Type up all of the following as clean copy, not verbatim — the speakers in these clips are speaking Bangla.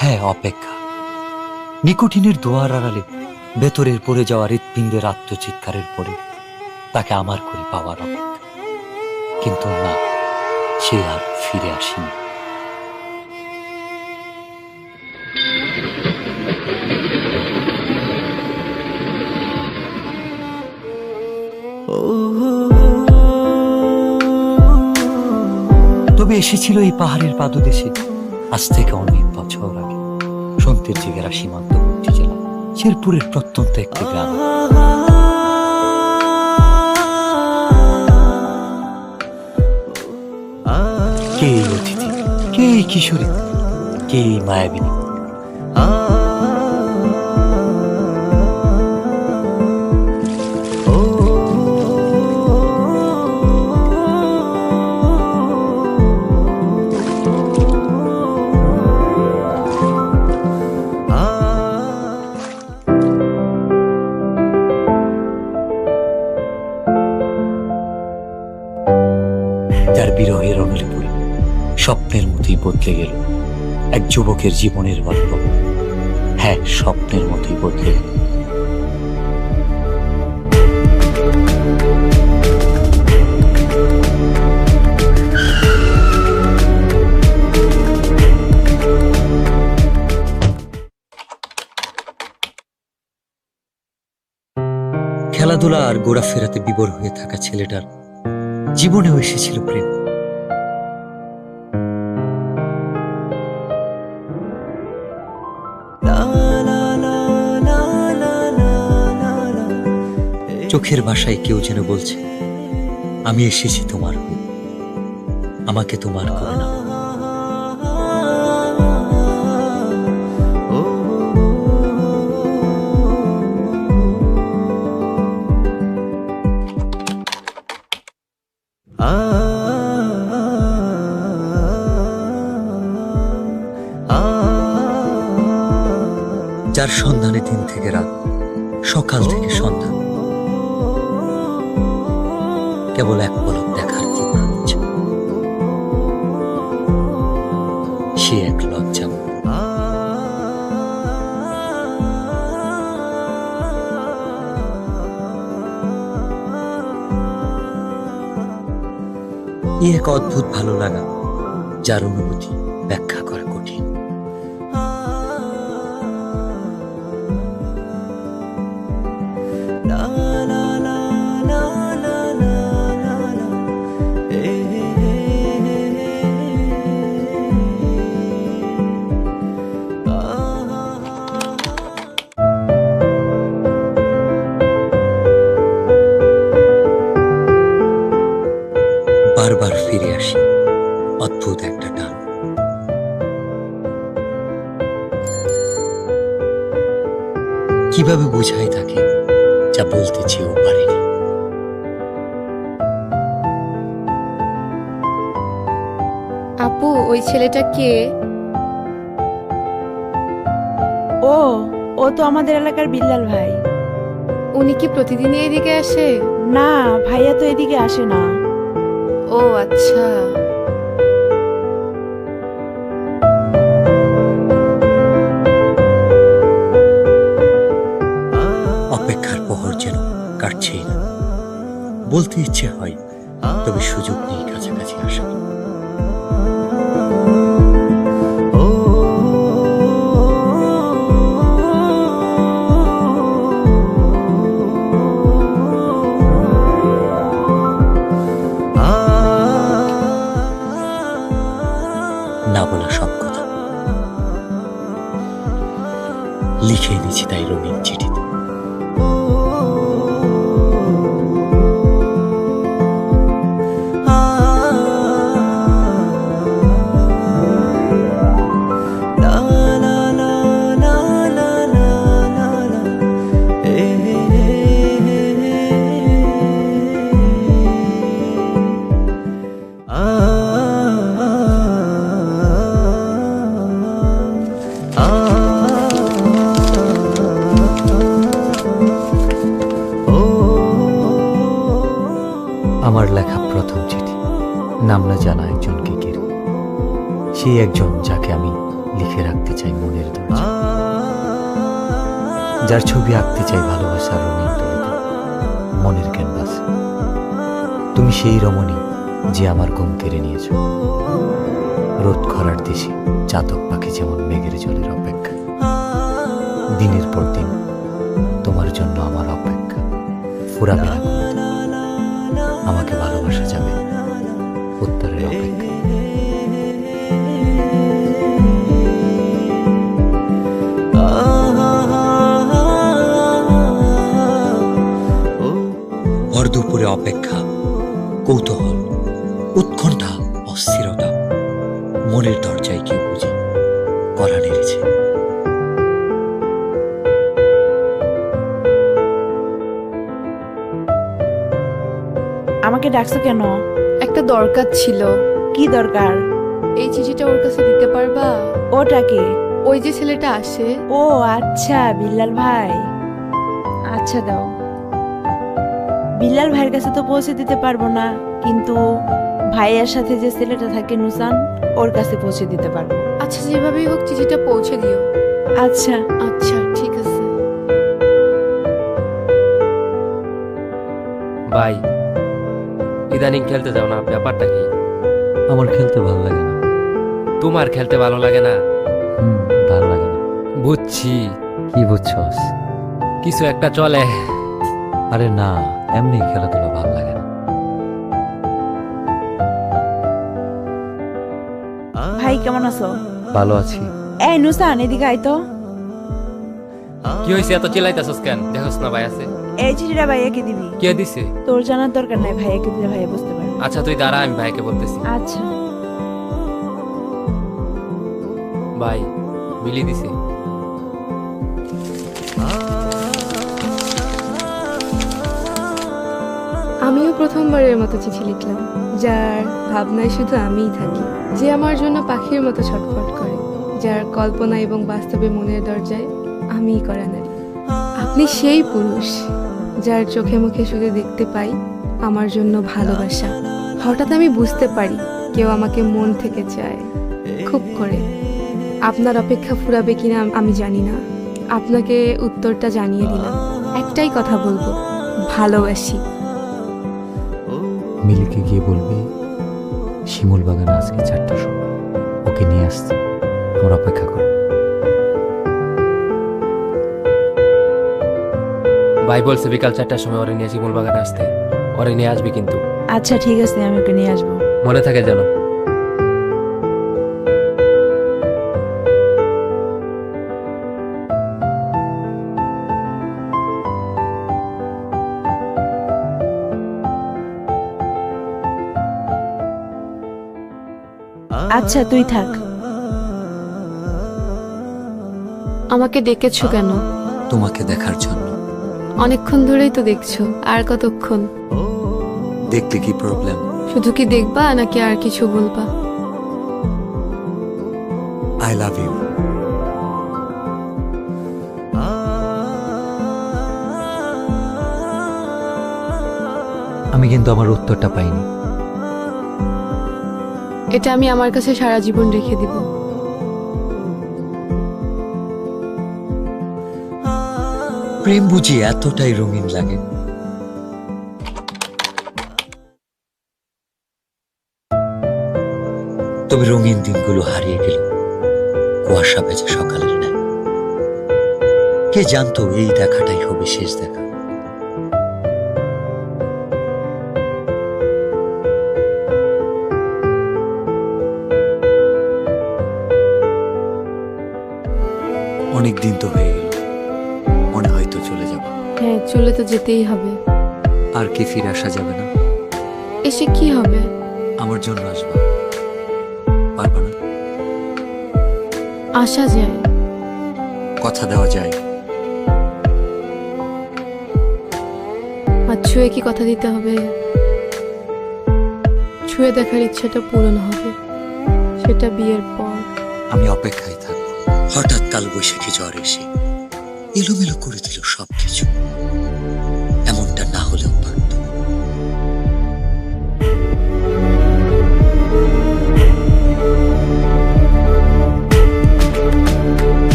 হ্যাঁ, অপেক্ষা। নিকোটিনের দোয়ার আড়ালে ভেতরের পড়ে যাওয়া হৃৎপিণ্ডের আত্মচিৎকারের পরে তাকে আমার করে পাওয়ার অপেক্ষা। কিন্তু না, সে আর ফিরে আসেনি। তবে এসেছিল এই পাহাড়ের পাদদেশে আজ থেকে অনেক বছর আগে, সন্তের জেগেরা সীমান্তবর্তী জেলা শেরপুরের প্রত্যন্ত একটি গ্রাম। কে এই অতিথি, কে এই কিশোরী, কে এই মায়াবিনী? যার বিরহের অনলে পড়ে স্বপ্নের মতোই বদলে গেল এক যুবকের জীবনের গল্প। হ্যাঁ, স্বপ্নের মতোই বদলে গেল। খেলাধুলা আর ঘোরাফেরাতে বিভোর হয়ে থাকা ছেলেটার জীবনেও এসেছিল প্রেম। চোখের ভাষায় কেউ যেন বলছে, আমি এসেছি তোমার হয়ে, আমাকে তোমার করে নাও। যার সন্ধানে দিন থেকে রাত, সকাল থেকে সন্ধ্যা, কেবল এক পলক দেখার ইচ্ছা। সে এক লজ্জা। এক অদ্ভুত ভালো লাগা, যার অনুভূতি ব্যাখ্যা করা কঠিন। বারবার ফিরে আসি অদ্ভুত একটা টান। কিভাবে বোঝাই তাকে যা বলতে চেয়েও পারিনি। আপু, ওই ছেলেটা কে? ও ও তো আমাদের এলাকার বিল্লাল ভাই। উনি কি প্রতিদিনই এদিকে আসে? না, ভাইয়া তো এদিকে আসে না। ও আচ্ছা। অপেক্ষার প্রহর যেন কাটছেই না। বলতে ইচ্ছে হয়, তবে সুযোগ নেই কাছাকাছি আসার। না বলা সব কথা লিখে এনেছি তাই রঙিন চিঠিতে। আমার লেখা প্রথম চিঠি, নাম না জানা একজনকে ঘিরে। সেই একজন যাকে আমি লিখে আটকে রাখতে চাই মনের দরজা, যার ছবি আঁকতে চাই ভালোবাসার রঙিন তুলিতে মনের ক্যানভাস। তুমি সেই রমণী যে আমার ঘুম কেড়ে নিয়েছ। রোদ খরার দেশে চাতক পাখি যেমন মেঘের জলের অপেক্ষা, দিনের পর দিন তোমার জন্য আমার অপেক্ষা ফুরাবে না কোনোদিন। আমাকে ভালোবাসা যাবে উত্তরের অপেক্ষা। ভর দুপুরে অপেক্ষা, কৌতূহল, উৎকণ্ঠা, অস্থিরতা মনের দরজায় কেউ বুঝে গলা নেড়েছে। আমাকে ডাকছো কেন? একটা দরকার ছিল। কি দরকার? এই চিঠিটা ওর কাছে দিতে পারবা? ওটাকে? ওই যে ছেলেটা আসে। ও আচ্ছা, বিল্লাল ভাই। আচ্ছা দাও। বিল্লাল ভাইয়ের কাছে তো পৌঁছে দিতে পারবো না, কিন্তু ভাইয়ের সাথে যে ছেলেটা থাকে নুসান, ওর কাছে পৌঁছে দিতে পারবো। আচ্ছা, যেভাবেই হোক চিঠিটা পৌঁছে দিও। আচ্ছা আচ্ছা ঠিক আছে। ভাই, ইদানিং খেলতে যাও না, ব্যাপারটা কি? আমার খেলতে ভালো লাগে না। তোমার খেলতে ভালো লাগে না? ভালো লাগে না। বুঝছি, কি বুঝছস? কিছু একটা চলে। আরে না, এমনি খেলাধুলা ভালো লাগে না। ভাই কেমন আছো? ভালো আছি। এই নুসান, এদিকে আয় তো। কি হয়েছে, এত চিল্লাইতেছস কেন? দেখোস না ভাই আছে। এই চিঠিটা ভাইয়াকে দিবি। কে দিছে? তোর জানার দরকার নাই, ভাইয়াকে দিলে ভাইয়া বুঝতে পারবে। আচ্ছা তুই দাঁড়া, আমি ভাইকে বলতেছি। আচ্ছা। ভাই, মিলি দিছে। আমিও প্রথমবারের মতো চিঠি লিখলাম, যার ভাবনায় শুধু আমিই থাকি, যে আমার জন্য পাখির মতো ছটফট করে, যার কল্পনা এবং বাস্তবে মনের দরজায় আমিই করা নারী। আপনি সেই পুরুষ যার চোখে মুখে শুধু দেখতে পাই আমার জন্য ভালোবাসা। হঠাৎ আমি বুঝতে পারি কেউ আমাকে মন থেকে চায়, খুব করে। আপনার অপেক্ষা ফুরাবে কিনা আমি জানি না, আপনাকে উত্তরটা জানিয়ে দিলাম। একটাই কথা বলবো, ভালোবাসি। মিলিকে গিয়ে বলবি শিমুল বাগান আজকে 4টার সময় ওকে নিয়ে আসছে, আমার অপেক্ষা কর। ভাই বলছে বিকাল 4টার সময় ওরে নিয়ে শিমুল বাগানে আসতে। ওরে নিয়ে আসবি কিন্তু। আচ্ছা ঠিক আছে, আমি ওকে নিয়ে আসবো। মনে থাকে যেন। আচ্ছা তুই থাক। আমাকে ডেকেছো কেন? তোমাকে দেখার জন্য। অনেকক্ষণ ধরেই তো দেখছো, আর কতক্ষণ? দেখতে কি প্রবলেম? শুধু কি দেখবা নাকি আর কিছু বলবা? I love you. আমি কিন্তু আমার উত্তরটা পাইনি। এটা আমি আমার কাছে সারা জীবন রেখে দিব। প্রেম বুঝি এতটাই রঙিন লাগে? তবে রঙিন দিনগুলো হারিয়ে গেল কুয়াশা ভেজা সকালের ন্যায়। কে জানতো এই দেখাটাই হবে শেষ দেখা। অনেক দিন তো হয়ে গেল, মনে হয়তো চলে যাব। হ্যাঁ, চলে তো যেতেই হবে। আর কি ফিরে আসা যাবে না? এসে কি হবে? আমার জন্য আসবা, পারবা না? আসা যায়, কথা দেওয়া যায়। আর ছুঁয়ে কি কথা দিতে হবে? ছুঁয়ে দেখার ইচ্ছাটা পূরণ হবে, সেটা বিয়ের পর। আমি অপেক্ষায় থাকবো। হঠাৎ কাল বৈশাখী ঝড় এসে এলোমেলো করে দিল সবকিছু। এমনটা না হলেও পারত।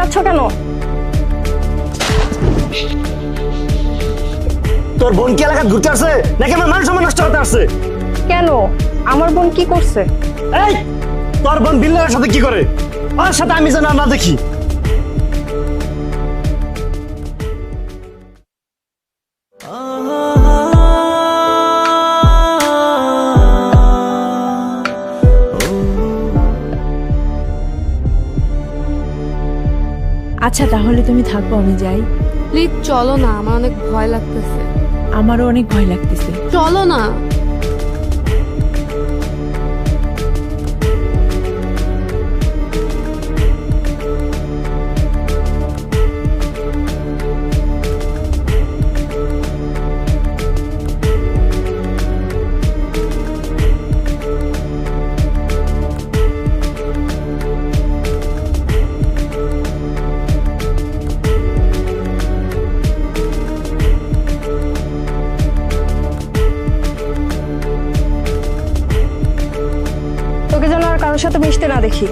চিল্লাচ্ছ কেন? তোর বোন কি এলাকা ঘুরতে আসছে নাকি আমার মান সম্মান নষ্ট করতে আসছে? কেন? আমার বোন কি করছে? এই তোর বোন বিল্লার সাথে কি করে? ওর সাথে আমি যেন না দেখি। আচ্ছা তাহলে তুমি থাকো, আমি যাই। প্লিজ চলো না, আমার অনেক ভয় লাগতেছে। আমারও অনেক ভয় লাগতেছে। চলো না। তোকে যেন আর কারোর সাথে মিশতে না দেখি,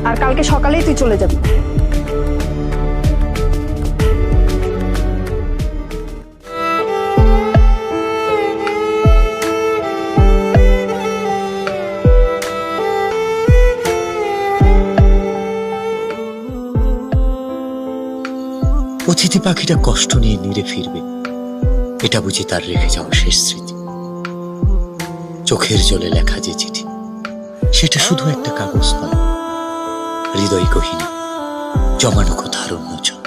আর কালকে সকালেই তুই চলে যাবি। অতিথি পাখিটা কষ্ট নিয়ে নিরে ফিরবে, এটা বুঝি তার রেখে যাওয়া শেষ স্মৃতি। চোখের জলে লেখা যে চিঠি, সেটা শুধু একটা কাগজ নয়, হৃদয় গহীনে জমানো কথার উন্মোচন।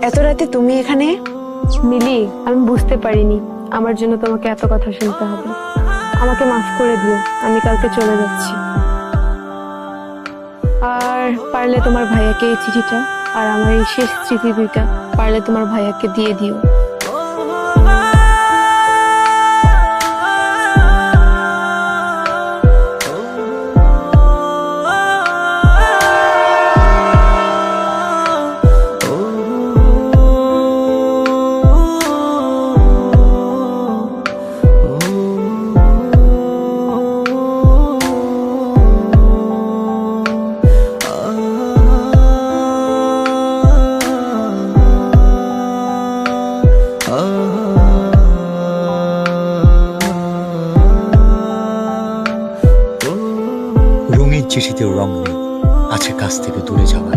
এত রাতে তুমি এখানে? মিলি, আমি বুঝতে পারিনি আমার জন্য তোমাকে এত কথা শুনতে হবে। আমাকে মাফ করে দিও, আমি কালকে চলে যাচ্ছি। আর পারলে তোমার ভাইয়াকে এই চিঠিটা আর আমার এই শেষ স্মৃতি দুইটা পারলে তোমার ভাইয়াকে দিয়ে দিও। রঙের চিঠিতেও রং নেই, আছে কাছ থেকে দূরে যাওয়া।